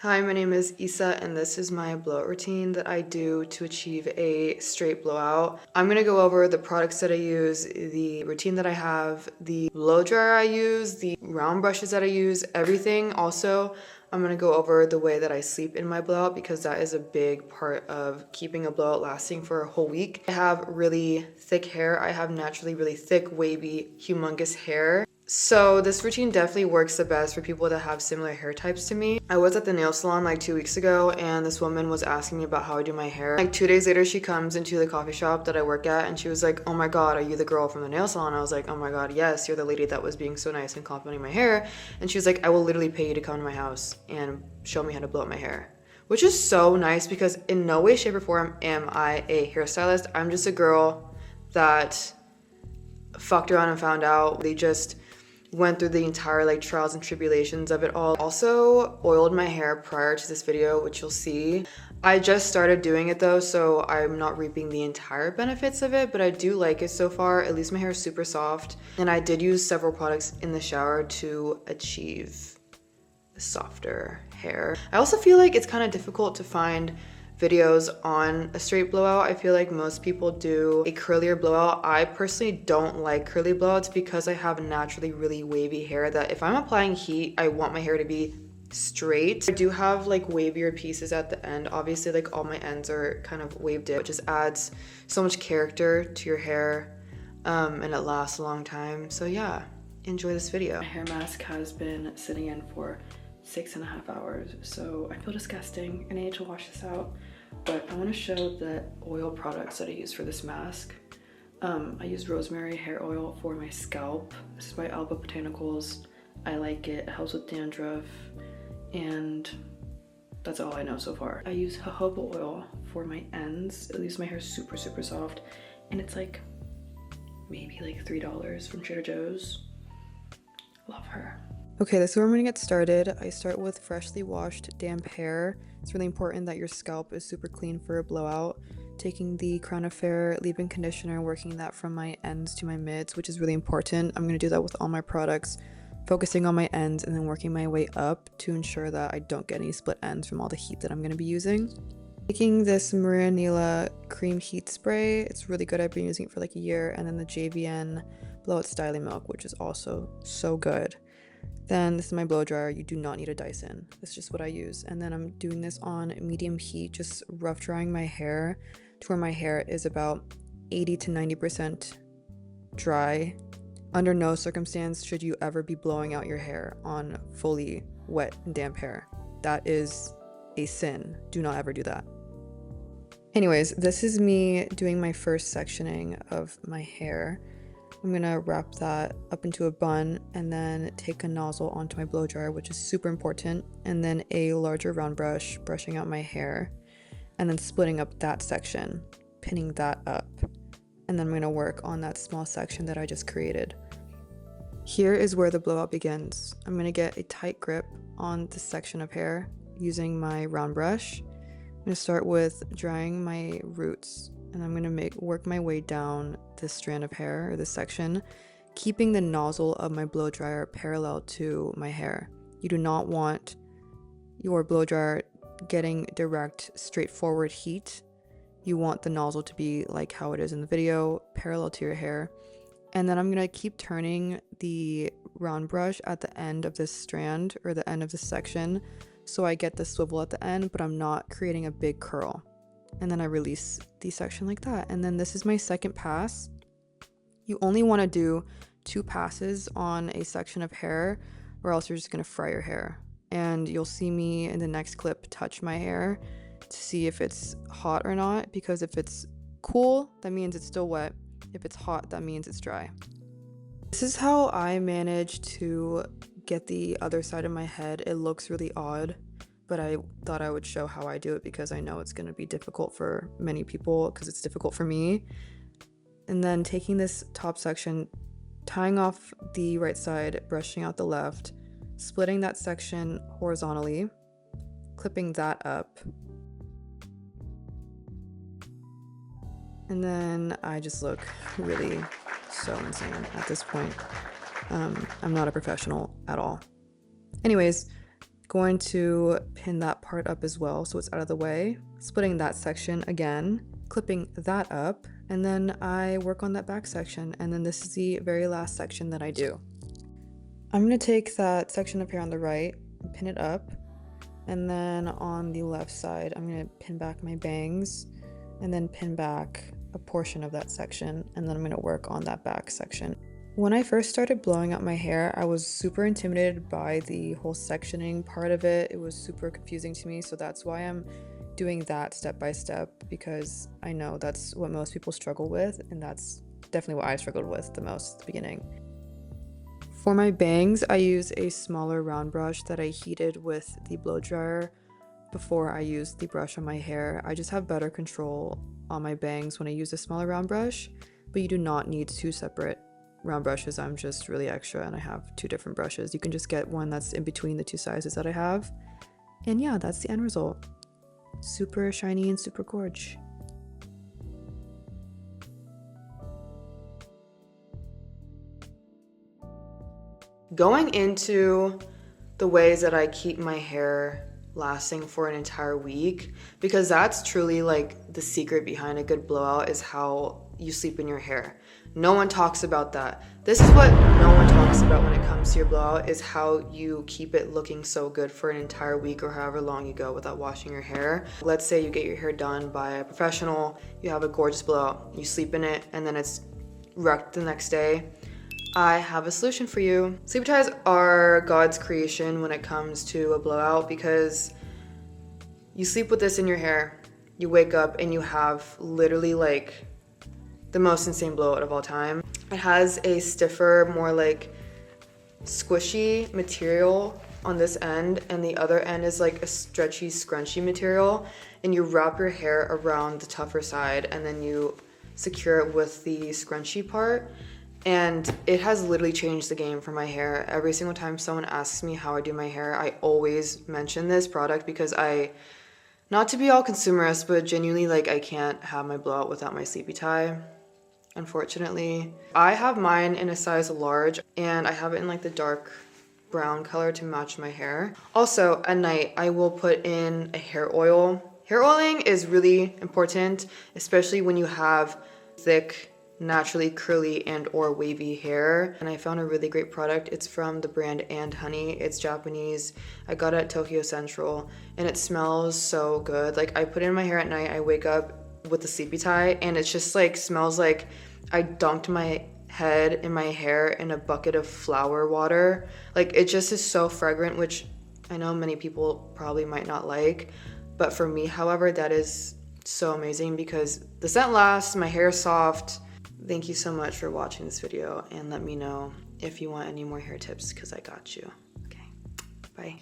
Hi, my name is Isa, and this is my blowout routine that I do to achieve a straight blowout. I'm gonna go over the products that I use, the routine that I have, the blow dryer I use, the round brushes that I use, everything. Also, I'm gonna go over the way that I sleep in my blowout because that is a big part of keeping a blowout lasting for a whole week. I have really thick hair. I have naturally really thick, wavy, humongous hair. So this routine definitely works the best for people that have similar hair types to me. I was at the nail salon like 2 weeks ago and this woman was asking me about how I do my hair. Like 2 days later, she comes into the coffee shop that I work at and she was like, "Oh my God, are you the girl from the nail salon?" I was like, "Oh my God, yes, you're the lady that was being so nice and complimenting my hair." And she was like, "I will literally pay you to come to my house and show me how to blow up my hair." Which is so nice because in no way, shape, or form am I a hairstylist. I'm just a girl that fucked around and found out. They just went through the entire like trials and tribulations of it all. Also oiled my hair prior to this video, which you'll see. I just started doing it though, so I'm not reaping the entire benefits of it, but I do like it so far. At least my hair is super soft. And I did use several products in the shower to achieve softer hair. I also feel like it's kind of difficult to find videos on a straight blowout. I feel like most people do a curlier blowout. I personally don't like curly blowouts because I have naturally really wavy hair that if I'm applying heat, I want my hair to be straight. I do have like wavier pieces at the end. Obviously, like all my ends are kind of waved in. It just adds so much character to your hair and it lasts a long time. So yeah, enjoy this video. My hair mask has been sitting in for 6.5 hours, so I feel disgusting and I need to wash this out. But I want to show the oil products that I use for this mask. I use rosemary hair oil for my scalp. This is by Alba Botanicals. I like it. It helps with dandruff, and that's all I know so far. I use jojoba oil for my ends. It leaves my hair super soft, and it's like maybe like $3 from Trader Joe's. Love her. Okay, this is where I'm gonna get started. I start with freshly washed damp hair. It's really important that your scalp is super clean for a blowout. Taking the Crown Affair leave-in conditioner, working that from my ends to my mids, which is really important. I'm gonna do that with all my products, focusing on my ends and then working my way up to ensure that I don't get any split ends from all the heat that I'm gonna be using. Taking this Maria Nila cream heat spray, it's really good. I've been using it for like a year, and then the JVN blowout styling milk, which is also so good. Then this is my blow dryer. You do not need a Dyson. This is just what I use. And then I'm doing this on medium heat, just rough drying my hair to where my hair is about 80 to 90% dry. Under no circumstance should you ever be blowing out your hair on fully wet and damp hair. That is a sin. Do not ever do that. Anyways, this is me doing my first sectioning of my hair. I'm gonna wrap that up into a bun and then take a nozzle onto my blow dryer, which is super important, and then a larger round brush, brushing out my hair, and then splitting up that section, pinning that up, and then I'm gonna work on that small section that I just created. Here is where the blowout begins. I'm gonna get a tight grip on this section of hair using my round brush. I'm gonna start with drying my roots, and I'm gonna work my way down this strand of hair, or this section, keeping the nozzle of my blow dryer parallel to my hair. You do not want your blow dryer getting direct, straightforward heat. You want the nozzle to be like how it is in the video, parallel to your hair. And then I'm gonna keep turning the round brush at the end of this strand, or the end of this section, so I get the swivel at the end, but I'm not creating a big curl. And then I release the section like that. And then this is my second pass. You only want to do 2 passes on a section of hair, or else you're just going to fry your hair. And you'll see me in the next clip touch my hair to see if it's hot or not, because if it's cool, that means it's still wet. If it's hot, that means it's dry. This is how I managed to get the other side of my head. It looks really odd, but I thought I would show how I do it because I know it's going to be difficult for many people, because it's difficult for me. And then taking this top section, tying off the right side, brushing out the left, splitting that section horizontally, clipping that up. And then I just look really so insane at this point. I'm not a professional at all. Anyways, Going to pin that part up as well so it's out of the way. Splitting that section again, clipping that up, and then I work on that back section, and then this is the very last section that I do. I'm going to take that section up here on the right, pin it up, and then on the left side I'm going to pin back my bangs and then pin back a portion of that section, and then I'm going to work on that back section. When I first started blowing out my hair, I was super intimidated by the whole sectioning part of it. It was super confusing to me, so that's why I'm doing that step by step, because I know that's what most people struggle with, and that's definitely what I struggled with the most at the beginning. For my bangs, I use a smaller round brush that I heated with the blow dryer before I use the brush on my hair. I just have better control on my bangs when I use a smaller round brush, but you do not need two separate round brushes. I'm just really extra and I have two different brushes. You can just get one that's in between the two sizes that I have. And yeah, that's the end result. Super shiny and super gorge. Going into the ways that I keep my hair lasting for an entire week, because that's truly like the secret behind a good blowout, is how you sleep in your hair. No one talks about that. This is what no one talks about when it comes to your blowout, is how you keep it looking so good for an entire week or however long you go without washing your hair. Let's say you get your hair done by a professional, you have a gorgeous blowout, you sleep in it, and then it's wrecked the next day. I have a solution for you. Sleep ties are God's creation when it comes to a blowout, because you sleep with this in your hair, you wake up and you have literally like the most insane blowout of all time. It has a stiffer, more like squishy material on this end, and the other end is like a stretchy, scrunchy material, and you wrap your hair around the tougher side and then you secure it with the scrunchy part. And it has literally changed the game for my hair. Every single time someone asks me how I do my hair, I always mention this product, because not to be all consumerist, but genuinely, like, I can't have my blowout without my sleepy tie, unfortunately. I have mine in a size large, and I have it in like the dark brown color to match my hair. Also, at night, I will put in a hair oil. Hair oiling is really important, especially when you have thick, naturally curly and or wavy hair. And I found a really great product. It's from the brand And Honey. It's Japanese. I got it at Tokyo Central and it smells so good. Like, I put it in my hair at night, I wake up with the sleepy tie, and it's just like smells like I dunked my head in my hair in a bucket of flower water. Like, it just is so fragrant, which I know many people probably might not like, but for me, however, that is so amazing because the scent lasts, my hair is soft. Thank you so much for watching this video, and let me know if you want any more hair tips, because I got you. Okay, bye.